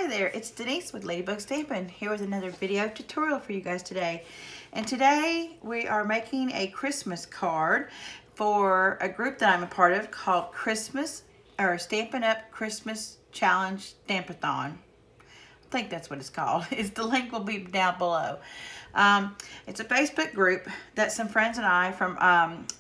Hi there, it's Denise with Ladybug Stampin here with another video tutorial for you guys today. And today we are making a Christmas card for a group that I'm a part of called Stampin' Up Christmas Challenge Stampathon. I think that's what it's called. The link will be down below. It's a Facebook group that some friends and I from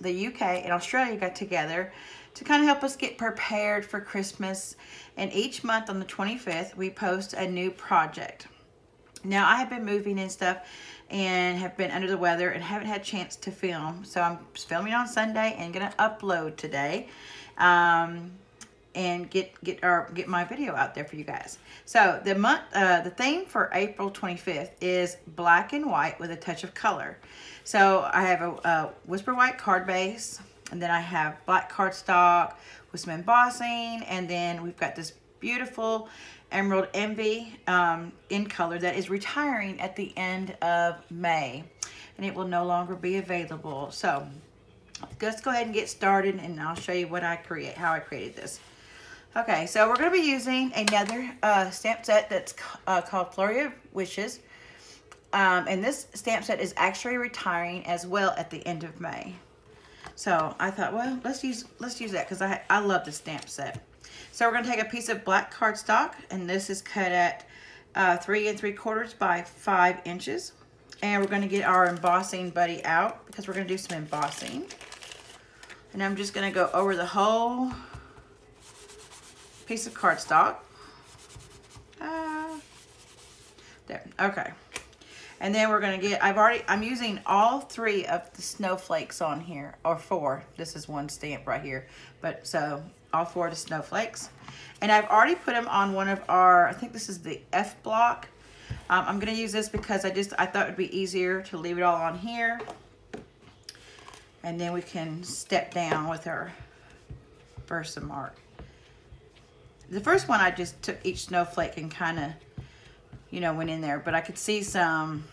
the UK and Australia got together to kind of help us get prepared for Christmas. And each month on the 25th, we post a new project. Now, I have been moving and stuff and have been under the weather and haven't had a chance to film. So I'm filming on Sunday and gonna upload today and get my video out there for you guys. So the theme for April 25th is black and white with a touch of color. So I have a Whisper White card base, and then I have black cardstock with some embossing, and then we've got this beautiful Emerald Envy in color that is retiring at the end of May, and it will no longer be available. So let's go ahead and get started, and I'll show you what I create, how I created this. Okay, so we're going to be using another stamp set that's called Flurry of Wishes, and this stamp set is actually retiring as well at the end of May. So I thought, well, let's use that because I love the stamp set. So we're going to take a piece of black cardstock, and this is cut at 3 3/4 by 5 inches. And we're going to get our embossing buddy out because we're going to do some embossing. And I'm just going to go over the whole piece of cardstock. There, okay. And then we're gonna get, I'm using all 3 of the snowflakes on here, or 4. This is one stamp right here. But so all 4 of the snowflakes. And I've already put them on one of our, I think this is the F block. I'm gonna use this because I thought it would be easier to leave it all on here. And then we can step down with our Versamark. The first one I just took each snowflake and kind of, you know, went in there, but I could see some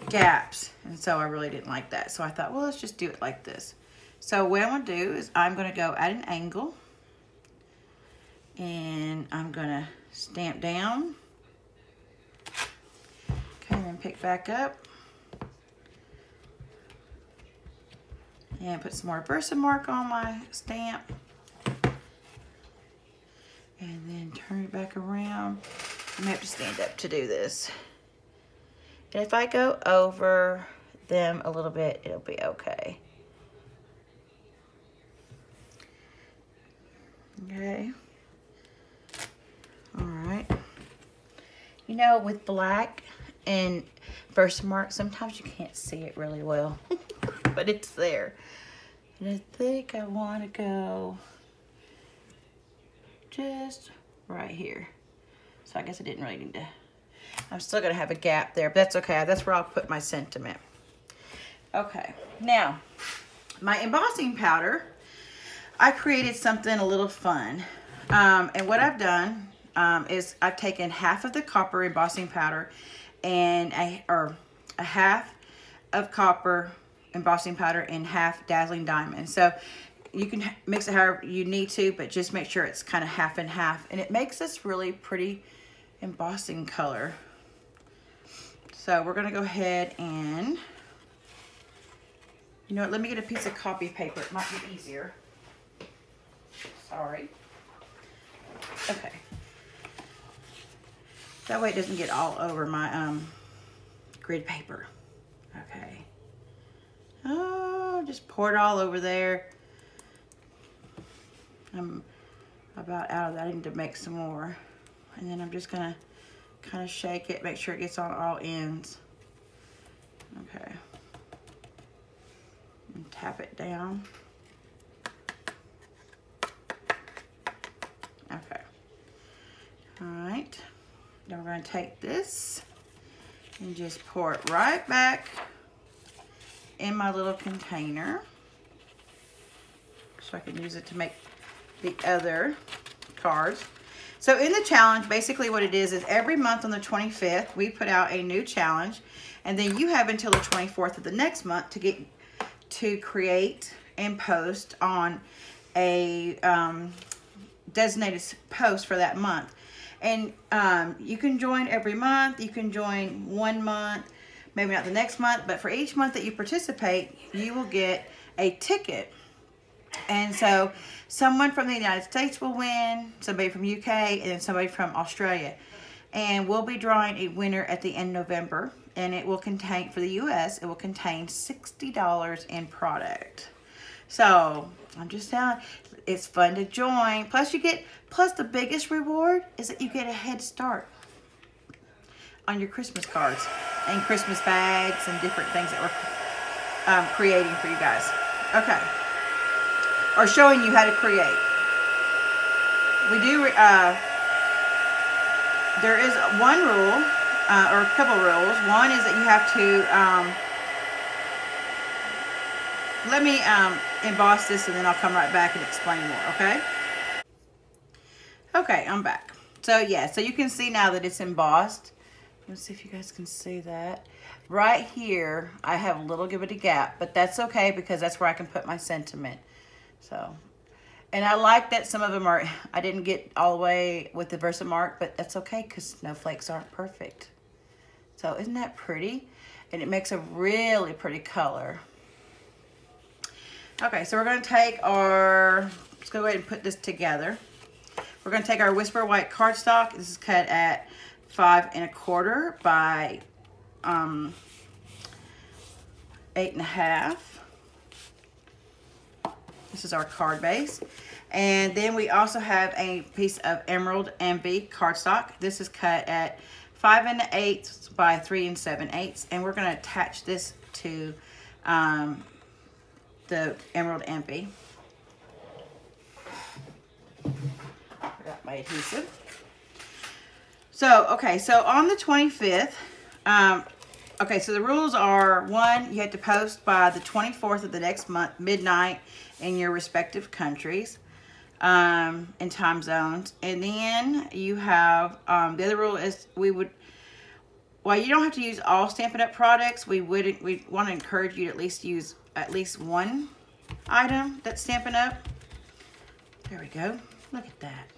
gaps, and so I really didn't like that. So I thought, well, let's just do it like this. So what I'm going to do is I'm going to go at an angle, and I'm going to stamp down. Okay, and then pick back up. And put some more Versamark on my stamp. And then turn it back around. I'm gonna have to stand up to do this. And if I go over them a little bit, it'll be okay. Okay. All right. You know, with black and Versamark, sometimes you can't see it really well, but it's there. And I think I want to go just right here. So I guess I didn't really need to. I'm still gonna have a gap there, but that's okay. That's where I'll put my sentiment. Okay, now my embossing powder, I created something a little fun. And what I've done is I've taken half of the copper embossing powder and a half of copper embossing powder and half dazzling diamond. So you can mix it however you need to, but just make sure it's kind of half and half. And it makes this really pretty embossing color. So we're gonna go ahead and, you know what, let me get a piece of copy paper. It might be easier. Sorry. Okay. That way it doesn't get all over my grid paper. Okay. Oh, just pour it all over there. I'm about out of that. I need to make some more. And then I'm just gonna kind of shake it, make sure it gets on all ends. Okay. And tap it down. Okay. All right. Then we're gonna take this and just pour it right back in my little container so I can use it to make the other cards. So in the challenge, basically what it is every month on the 25th, we put out a new challenge, and then you have until the 24th of the next month to create and post on a designated post for that month. And you can join every month. You can join 1 month, maybe not the next month, but for each month that you participate, you will get a ticket. And so someone from the United States will win, somebody from UK, and then somebody from Australia. And we'll be drawing a winner at the end of November. And it will contain, for the US, it will contain $60 in product. So I'm just telling, it's fun to join. Plus the biggest reward is that you get a head start on your Christmas cards and Christmas bags and different things that we're creating for you guys. Okay. Or showing you how to create. We do, there is one rule, or a couple rules. One is that you have to, let me emboss this and then I'll come right back and explain more, okay? Okay, I'm back. So yeah, so you can see now that it's embossed. Let's see if you guys can see that. Right here, I have a little bit of gap, but that's okay because that's where I can put my sentiment. So, and I like that some of them are, I didn't get all the way with the Versamark, but that's okay because snowflakes aren't perfect. So isn't that pretty? And it makes a really pretty color. Okay, so we're going to take our, let's go ahead and put this together. We're going to take our Whisper White cardstock. This is cut at 5 1/4 by 8 1/2. This is our card base. And then we also have a piece of Emerald Envy cardstock. This is cut at 5 1/8 by 3 7/8. And we're going to attach this to the Emerald Envy. Forgot my adhesive. So, okay, so on the 25th, okay, so the rules are, 1, you have to post by the 24th of the next month, midnight, in your respective countries and time zones. And then you have, the other rule is while you don't have to use all Stampin' Up! Products, we want to encourage you to at least use at least one item that's Stampin' Up! There we go. Look at that.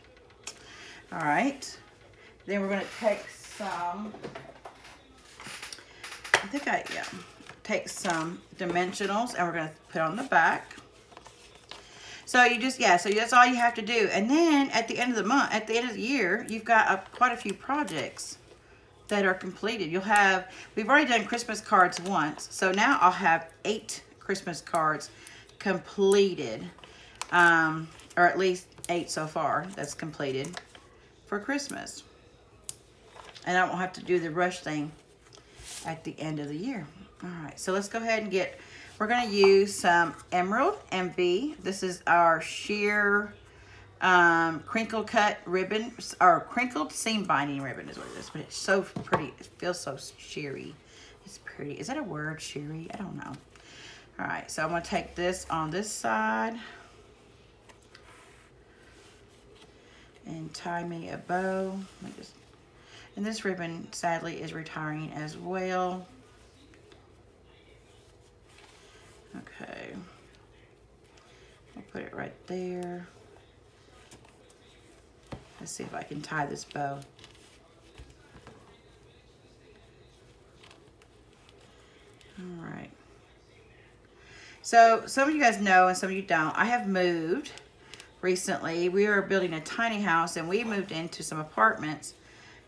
All right. Then we're going to take some, take some dimensionals and we're going to put on the back. So you just, so that's all you have to do. And then at the end of the month, at the end of the year, you've got quite a few projects that are completed. You'll have, we've already done Christmas cards once. So now I'll have 8 Christmas cards completed, or at least 8 so far that's completed for Christmas. And I won't have to do the rush thing at the end of the year. All right, so let's go ahead and get, we're gonna use some Emerald Envy. This is our sheer crinkle cut ribbon, or crinkled seam binding ribbon is what it is, but it's so pretty. It feels so sheery. It's pretty. Is that a word, sheery? I don't know. All right, so I'm gonna take this on this side and tie me a bow. Let me just, and this ribbon sadly is retiring as well. Okay, I'll put it right there. Let's see if I can tie this bow. All right. So some of you guys know and some of you don't. I have moved recently. We are building a tiny house and we moved into some apartments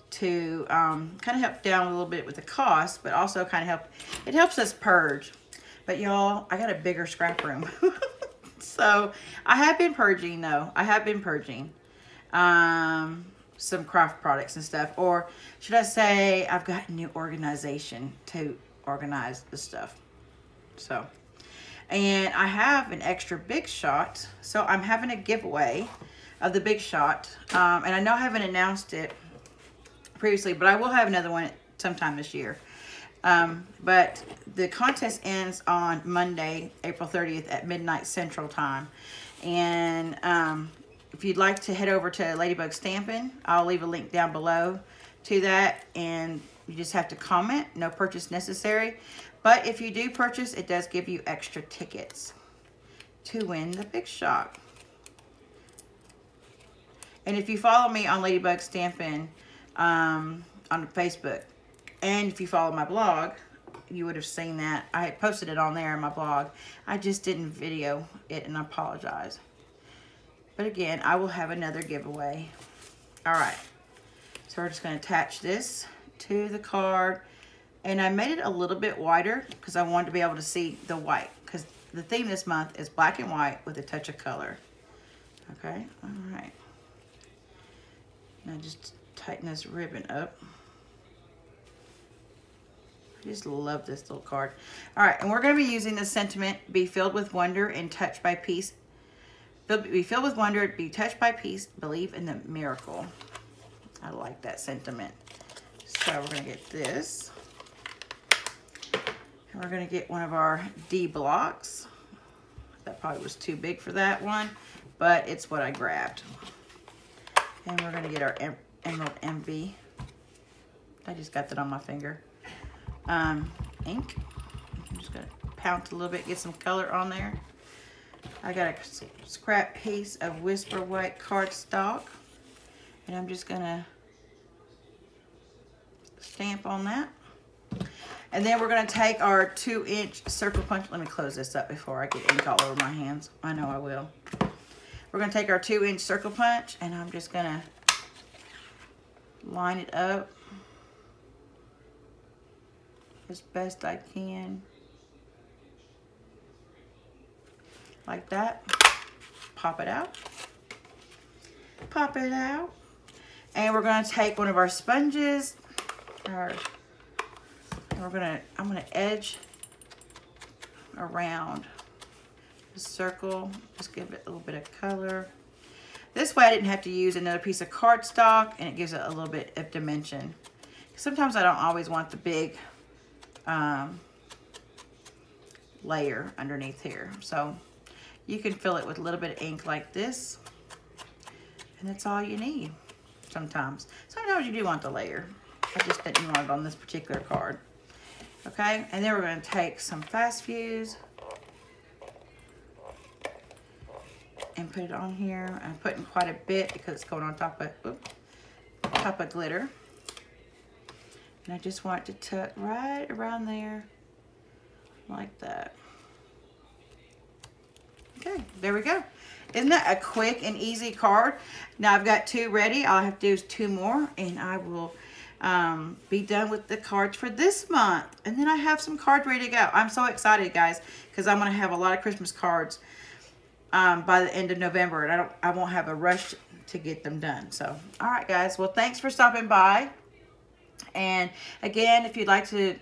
to kind of help down a little bit with the cost, but also kind of help, it helps us purge. But y'all, I got a bigger scrap room. So I have been purging though. I have been purging some craft products and stuff. Or should I say I've got a new organization to organize the stuff. So, and I have an extra Big Shot. So I'm having a giveaway of the Big Shot. And I know I haven't announced it previously, but I will have another one sometime this year. But the contest ends on Monday, April 30th at midnight Central Time. And if you'd like to head over to Ladybug Stampin', I'll leave a link down below to that. And you just have to comment, no purchase necessary. But if you do purchase, it does give you extra tickets to win the Big Shot. And if you follow me on Ladybug Stampin on Facebook, and if you follow my blog, you would have seen that. I had posted it on there in my blog. I just didn't video it, and I apologize. But again, I will have another giveaway. All right. So we're just going to attach this to the card. And I made it a little bit wider because I wanted to be able to see the white. Because the theme this month is black and white with a touch of color. Okay. All right. Now just tighten this ribbon up. I just love this little card. All right, and we're going to be using the sentiment, be filled with wonder and touched by peace. Be filled with wonder, be touched by peace, believe in the miracle. I like that sentiment. So we're going to get this. And we're going to get one of our D blocks. That probably was too big for that one, but it's what I grabbed. And we're going to get our Emerald MV. I just got that on my finger. Ink. I'm just gonna pounce a little bit, get some color on there. I got a scrap piece of Whisper White cardstock, and I'm just gonna stamp on that. And then we're gonna take our 2-inch circle punch. Let me close this up before I get ink all over my hands. I know I will. We're gonna take our 2-inch circle punch, and I'm just gonna line it up as best I can, like that. Pop it out, pop it out, and we're going to take one of our sponges, and I'm going to edge around the circle, just give it a little bit of color. This way I didn't have to use another piece of cardstock, and it gives it a little bit of dimension. Sometimes I don't always want the big layer underneath here. So you can fill it with a little bit of ink like this, and that's all you need. Sometimes you do want the layer. I just didn't want it on this particular card. Okay, and then we're going to take some fast fuse and put it on here. I'm putting quite a bit because it's going on top of glitter. And I just want it to tuck right around there, like that. Okay, there we go. Isn't that a quick and easy card? Now I've got 2 ready. All I have to do is 2 more, and I will be done with the cards for this month. And then I have some cards ready to go. I'm so excited, guys, because I'm going to have a lot of Christmas cards by the end of November, and I won't have a rush to get them done. So, all right, guys. Well, thanks for stopping by. And again, if you'd like to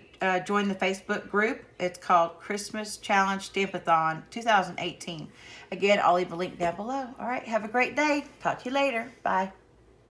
join the Facebook group, it's called Christmas Challenge Stampathon 2018. Again, I'll leave a link down below. All right, have a great day. Talk to you later. Bye.